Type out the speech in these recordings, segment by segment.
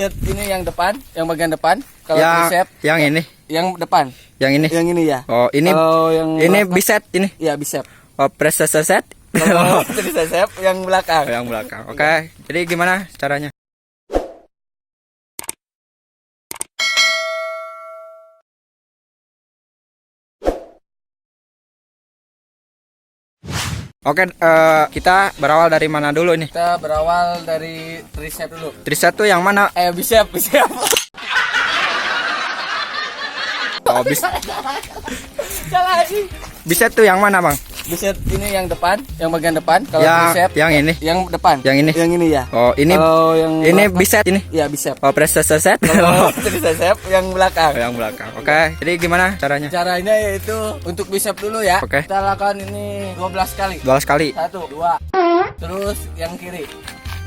Ini yang depan, yang bagian depan. Kalau yang, bicep, yang ini, yang depan. yang ini ya. Oh, ini ini bicep ini. Ya, bicep. Oh, press set. Kalau bicep yang belakang. Yang belakang. Oke. Jadi gimana caranya? Oke, kita berawal dari mana dulu nih? Kita berawal dari tricep dulu. Tricep tuh yang mana? Bicep. Oh, Salah sih. bicep tuh yang mana, Bang? Bicep ini yang depan, yang bagian depan. Kalau bicep yang ini. yang depan. Yang ini. Yang ini ya. Oh, ini yang ini belakang. bicep ini. Ya, bicep. Oh, press set. Kalau tricep yang belakang. Yang belakang. Oke. Jadi gimana caranya? Caranya yaitu untuk bicep dulu ya. Oke. Kita lakukan ini 12 kali. 12 kali. 1, 2. Terus yang kiri.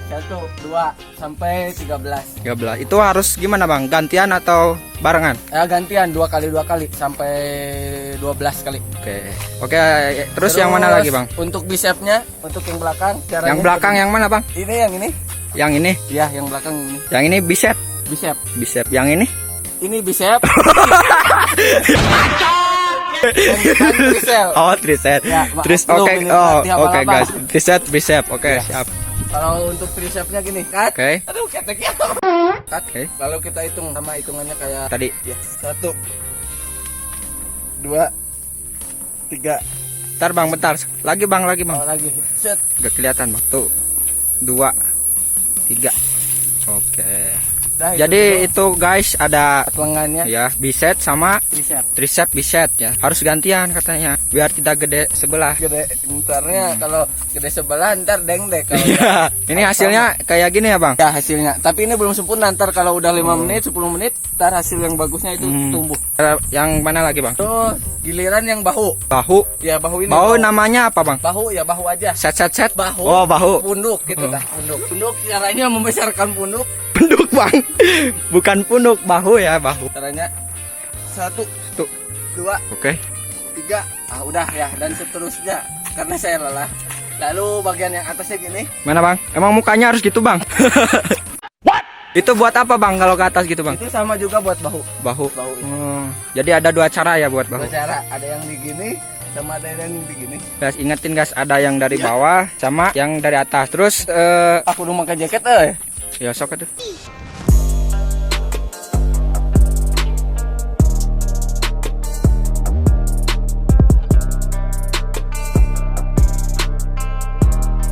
1, 2 sampai 13. 13. Itu harus gimana, Bang? Gantian atau barengan? Gantian 2 kali sampai 12 kali. Oke, terus yang mana lagi, Bang? Untuk bicepnya, untuk yang belakang. Yang belakang yang mana, Bang? Ini yang ini. Yang ini. Ya, yang belakang ini. Yang ini bicep. Bicep. Yang ini. Ini bicep. Yang depan tricep. Oh, tricep. Ya, Oke, oke guys. Tricep. Oke, siap. Kalau untuk tricepnya gini, cut. Oke. Aduh, keteknya. Cut. Oke. Lalu kita hitung sama hitungannya kayak Tadi. ya. 1, 2, 3. Bentar, Bang, bentar. Lagi, Bang. Lagi. Set. Gak kelihatan, Bang. Tuh. 2, 3. Oke. Dah, Jadi itu guys ada lengannya ya bicep sama tricep. bicep ya. Harus gantian katanya biar tidak gede sebelah. Gede ntarnya kalau gede sebelah ntar dengdek kalau Iya. Ini hasilnya kayak gini ya, Bang? ya hasilnya. Tapi ini belum sempurna, ntar kalau udah 5 menit 10 menit ntar hasil yang bagusnya itu tumbuh. Yang mana lagi, Bang? Terus giliran yang bahu. Bahu. Ya bahu ini. Bahu namanya apa, Bang? Bahu ya bahu aja. Set. Bahu. Oh, bahu. Punduk gitu dah. Punduk caranya membesarkan punduk. Punduk, Bang. Bukan punduk, bahu ya, bahu. Caranya 1, 2, Oke. 3. Udah ya, dan seterusnya karena saya lelah. Lalu bagian yang atasnya gini. Mana, Bang? Emang mukanya harus gitu, Bang? What? Itu buat apa, Bang, kalau ke atas gitu, Bang? Itu sama juga buat bahu. Bahu. Ini. Jadi ada 2 cara ya buat bahu. Dua cara, ada yang begini sama ada yang begini. Guys, ingetin guys, ada yang dari bawah sama yang dari atas. Terus Aku udah pakai jaket ya sok itu.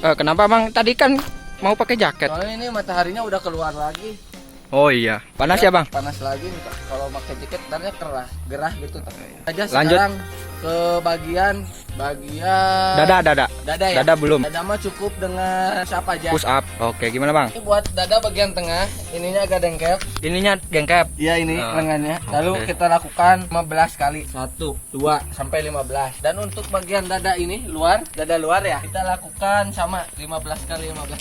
Kenapa, Bang? Tadi kan mau pakai jaket. Soalnya ini mataharinya udah keluar lagi. Oh iya. Panas ya, Bang? Panas lagi. Kalau pakai jaket ntarnya gerah gitu. Aja Lanjut. sekarang ke bagian Dada ya? Dada belum. Dada mah cukup dengan siapa aja. Push up. Oke, gimana, Bang? Ini buat dada bagian tengah, ininya agak dengkep. Ininya dengkep. Iya, ini lengannya. Lalu kita lakukan 15 kali. 1, 2 sampai 15. Dan untuk bagian dada ini dada luar ya, kita lakukan sama 15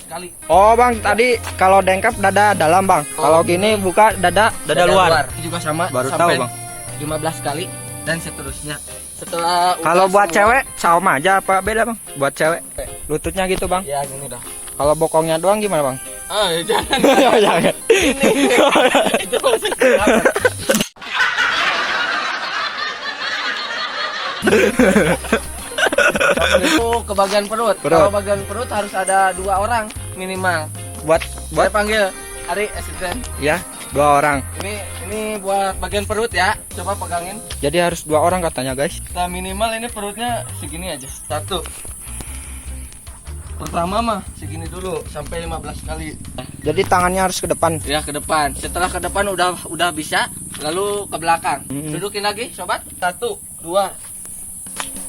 kali. Oh, Bang, tadi kalau dengkep dada dalam, Bang. Kalau gini buka dada luar. Ini juga sama. Baru sampai tahu, Bang. 15 kali dan seterusnya. Setelah Kalau buat semua- cewek sama aja apa beda, Bang? Buat cewek lututnya gitu, Bang. ya gini dah. Kalau bokongnya doang gimana, Bang? Jangan. Jangan. Itu maksudnya apa? Itu ke bagian perut. Kalau bagian perut harus ada 2 orang minimal. Buat Saya panggil Ari asisten. ya 2 orang. Ini buat bagian perut ya. Coba pegangin. Jadi harus 2 orang katanya, guys. Kita minimal ini perutnya segini aja. 1. Pertama mah segini dulu sampai 15 kali. Jadi tangannya harus ke depan. Ya ke depan. Setelah ke depan udah bisa, lalu ke belakang. Dudukin lagi, sobat. 1, 2,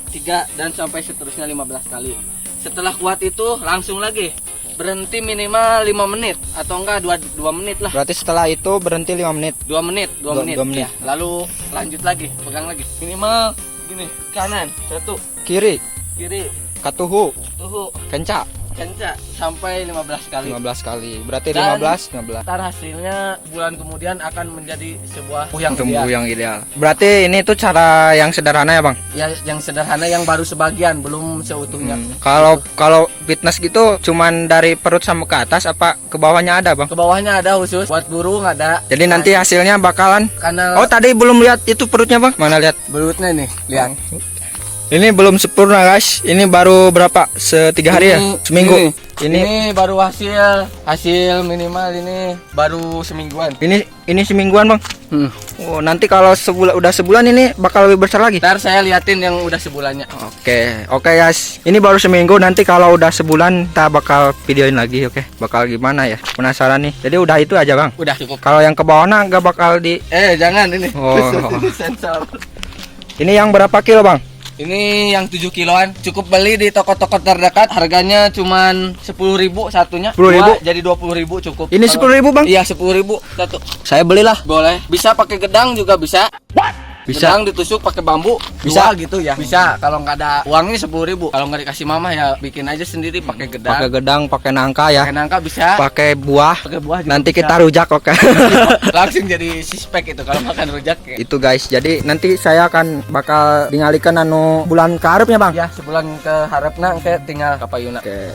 3 dan sampai seterusnya 15 kali. Setelah kuat itu langsung lagi. Berhenti minimal 5 menit atau enggak 2 menit lah. Berarti setelah itu berhenti 5 menit. 2 menit. Dua menit. Ya. Lalu lanjut lagi, pegang lagi. Minimal gini, kanan 1, Kiri, kiri, katuhu, tuhu, kenca. Kenca sampai 15 kali. 15 kali. Berarti Dan 15. Ntar hasilnya bulan kemudian akan menjadi sebuah yang Tumbuh ideal. yang ideal. Berarti ini tuh cara yang sederhana ya, Bang? Ya, yang sederhana yang baru sebagian, belum seutuhnya. Kalau fitness gitu cuman dari perut sama ke atas apa ke bawahnya ada, Bang? Ke bawahnya ada khusus buat burung ada. Jadi nanti hasilnya bakalan. Karena Oh, tadi belum lihat itu perutnya, Bang. Mana lihat? belutnya nih, lihat. Ini belum sempurna, guys. Ini baru berapa? 3 hari ya? Seminggu. Ini baru hasil minimal ini baru semingguan. Ini semingguan, Bang. Hmm. Oh, nanti kalau udah sebulan ini bakal lebih besar lagi. Ntar saya liatin yang udah sebulannya. Oke, guys. Ini baru seminggu. Nanti kalau udah sebulan kita bakal videoin lagi, oke? Bakal gimana ya? Penasaran nih. Jadi udah itu aja, Bang. Udah cukup. Kalau yang ke bawahnya nggak bakal di. Jangan ini. Oh. Ini sensor. Ini yang berapa kilo, Bang? Ini yang 7 kiloan. Cukup beli di toko-toko terdekat. Harganya cuman 10.000 satunya. 10.000? Dua jadi 20.000 cukup. Ini 10.000, Bang? Iya, 10.000 satu. Saya belilah. Boleh. Bisa pakai gedang juga bisa. Bisa. Gedang ditusuk pakai bambu. Bisa. Dua gitu ya. Bisa. Kalau nggak ada uangnya 10.000. Kalau nggak dikasih mama ya bikin aja sendiri pakai gedang. Pakai gedang, pakai nangka ya. Pakai nangka bisa. Pakai buah. Pakai buah juga Nanti bisa. kita rujak, oke? Langsung jadi suspek itu kalau makan rujak ya. Itu, guys. Jadi nanti saya akan bakal tinggalkan bulan keharapnya, Bang. Ya, sebulan ke harapna ke tinggal kapayuna. Oke.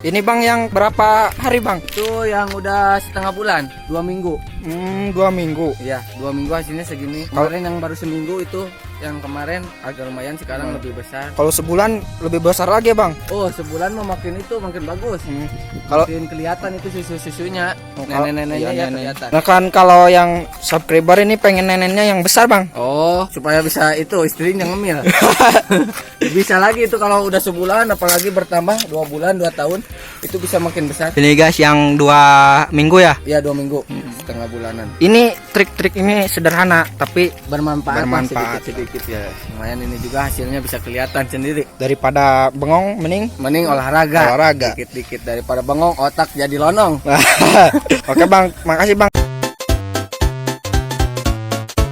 Ini, Bang, yang berapa hari, Bang? Itu yang udah setengah bulan, 2 minggu. 2 minggu. Iya, 2 minggu hasilnya segini. Kemarin yang baru seminggu itu, yang kemarin agak lumayan, sekarang lebih besar. Kalau sebulan lebih besar lagi ya, Bang? Oh, sebulan mah makin itu makin bagus. Kalau Makin kelihatan itu susunya. Oh, kalau- Nenek-neneknya iya, ya nenek. kelihatan. Nah kan kalau yang subscriber ini pengen neneknya yang besar, Bang. Oh, supaya bisa itu istrinya ngemil. Bisa lagi itu kalau udah sebulan, apalagi bertambah 2 bulan, 2 tahun, itu bisa makin besar. Ini, guys, yang 2 minggu ya. Ya 2 minggu, setengah bulanan. Ini trik-trik ini sederhana tapi Bermanfaat, Bermanfaat. sedikit ya. Lumayan ini juga hasilnya bisa kelihatan sendiri. daripada bengong mending. Mending olahraga. Olahraga. Dikit-dikit daripada bengong otak jadi lonong. Oke, Bang, makasih, Bang.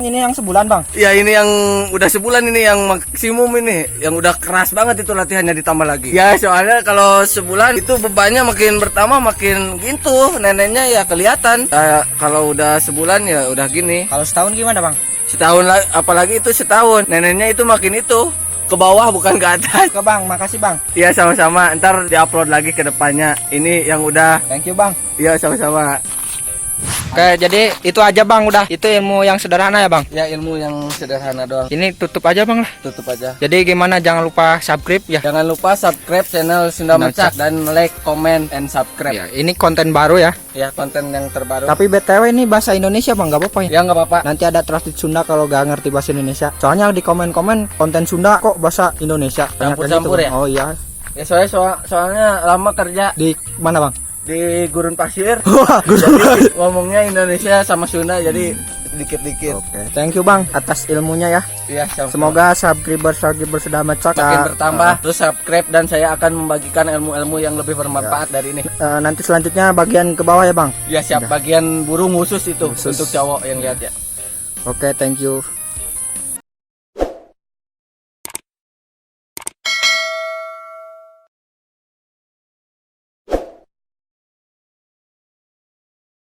Ini yang sebulan, Bang. Ya ini yang udah sebulan ini yang maksimum ini, yang udah keras banget itu latihannya ditambah lagi. Ya soalnya kalau sebulan itu bebannya makin bertambah makin gitu, neneknya ya kelihatan. Kalau udah sebulan ya udah gini. Kalau setahun gimana, Bang? Setahun lagi, apalagi itu setahun, neneknya itu makin itu ke bawah bukan ke atas. Oke, Bang, makasih, Bang. Iya sama-sama. Ntar diupload lagi ke depannya. Ini yang udah. Thank you, Bang. Iya sama-sama. Oke, jadi itu aja, Bang, udah. Itu ilmu yang sederhana ya, Bang. Ya ilmu yang sederhana doang. Ini tutup aja, Bang lah. Tutup aja. Jadi gimana, jangan lupa subscribe ya. Jangan lupa subscribe channel Sunda Mecak dan like, comment, and subscribe. Ya, ini konten baru ya. Ya konten yang terbaru. Tapi BTW ini bahasa Indonesia, Bang, nggak apa-apa ya. Ya nggak apa-apa. Nanti ada translate Sunda kalau nggak ngerti bahasa Indonesia. Soalnya di komen-komen konten Sunda kok bahasa Indonesia. Banyak Campur-campur kayak gitu, ya? Bang. Oh iya. Ya soalnya lama kerja Di mana, Bang? di gurun pasir. Wah, Jadi ngomongnya Indonesia sama Sunda jadi dikit-dikit. Oke. Thank you, Bang, atas ilmunya ya. Ya sama-sama. Semoga subscriber sudah Mecak makin bertambah. Terus subscribe dan saya akan membagikan ilmu-ilmu yang lebih bermanfaat dari ini. Nanti selanjutnya bagian ke bawah ya, Bang. Ya siap bagian burung khusus itu Khusus. untuk cowok yang lihat ya. Oke, thank you.